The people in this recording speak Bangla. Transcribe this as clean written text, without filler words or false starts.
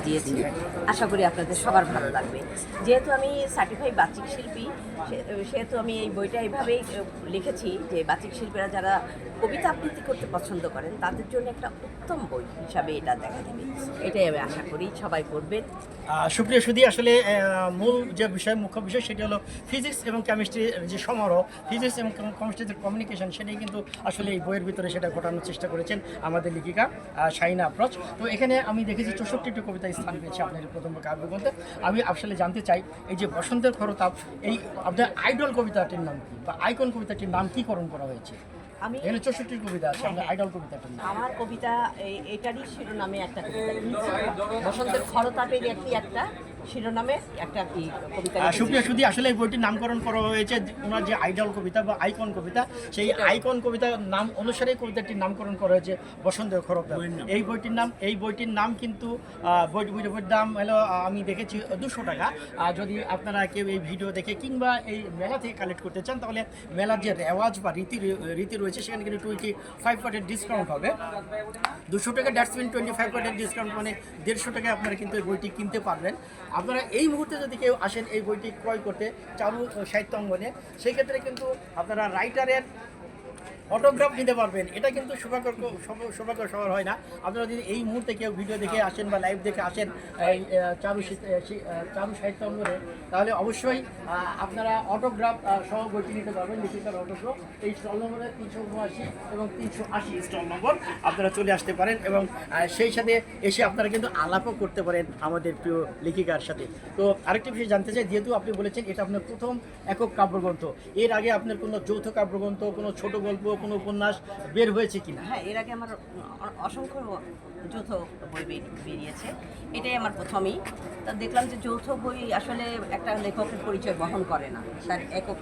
সাজিয়েছি। আশা করি আপনাদের সবার ভালো লাগবে। যেহেতু আমি সার্টিফাইড বাচিক শিল্পী, সেহেতু আমি এই বইটা এইভাবেই লিখেছি যে বাচিক শিল্পীরা যারা কবিতা আবৃত্তি করতে পছন্দ করেন তাদের জন্য একটা উত্তম বই হিসাবে এটা দেখা দেবে। এটাই আমি আশা করি সবাই পড়বেন। সুপ্রিয় সুধী, আসলে মূল যে বিষয়, মুখ্য বিষয় সেটি হলো ফিজিক্স এবং কেমিস্ট্রির যে সমারোহ, ফিজিক্স এবং কেমিস্ট্রির কমিউনিকেশন, সেটাই কিন্তু আসলে এই বইয়ের ভিতরে সেটা ঘটানোর চেষ্টা করেছেন আমাদের লেখিকা শাহিনা আফরোজ। তো এখানে আমি দেখেছি 64টি কবিতা স্থান পেয়েছে আপনার প্রথম কাব্যগ্রন্থে। আমি আসলে জানতে চাই, এই যে বসন্তের খরতাপ, এই আপনার আইডল কবিতাটির নাম কি, বা আইকন কবিতাটির নাম কি করণ করা হয়েছে? আমি এখানে 64টি কবিতা আছে, আপনার আইডল কবিতাটির নাম? আমার কবিতা এটারই শিরোনামে একটা কবিতা লিখেছি। বসন্তের খরতাপের একটা শিরোনামে একটা কবিতা লিখেছি। সুপ্রিয় সুধী, আসলে এই বইটির নামকরণ করা হয়েছে ওনার যে আইডল কবিতা বা আইকন কবিতা, সেই আইকন কবিতার নাম অনুসারে কবিতাটির নামকরণ করা হয়েছে বসন্তের খরতাপ। এই বইটির নাম কিন্তু বইটির দাম হলো, আমি দেখেছি 200 টাকা। যদি আপনারা কেউ এই ভিডিও দেখে কিংবা এই মেলা থেকে কালেক্ট করতে চান, তাহলে মেলার যে রেওয়াজ বা রীতি রয়েছে সেখানে কিন্তু 25% ডিসকাউন্ট হবে। 200 টাকা ড্যাটসমিন 25% ডিসকাউন্ট, মানে 150 টাকায় আপনারা কিন্তু এই বইটি কিনতে পারবেন। আপনারা এই মুহূর্তে যদি কেউ আসেন এই বইটি ক্রয় করতে চারু সাহিত্য অঙ্গনে, সেই ক্ষেত্রে কিন্তু আপনারা রাইটারের অটোগ্রাফ নিতে পারবেন। এটা কিন্তু সৌভাগ্য সবার হয় না। আপনারা যদি এই মুহূর্তে কেউ ভিডিও দেখে আসেন বা লাইভ দেখে আসেন এই চারু সাহিত্য অঙ্গনে, তাহলে অবশ্যই আপনারা অটোগ্রাফ সহ বইটি নিতে পারবেন, লেখিকার অটোগ্রাফ। এই স্টল নম্বরে 379 এবং 380 স্টল নম্বর আপনারা চলে আসতে পারেন, এবং সেই সাথে এসে আপনারা কিন্তু আলাপও করতে পারেন আমাদের প্রিয় লেখিকার সাথে। তো আরেকটি বিষয় জানতে চাই, যেহেতু আপনি বলেছেন এটা আপনার প্রথম একক কাব্যগ্রন্থ, এর আগে আপনার কোনো যৌথ কাব্যগ্রন্থ, কোনো ছোট গল্প, কোনো উপন্যাস বের হয়েছে কিনা? হ্যাঁ, এর আগে আমার অসংখ্য যৌথ বই বেরিয়েছে, এটাই আমার প্রথমই। তা দেখলাম যে যৌথ বই আসলে একটা লেখকের পরিচয় বহন করে না, তার একক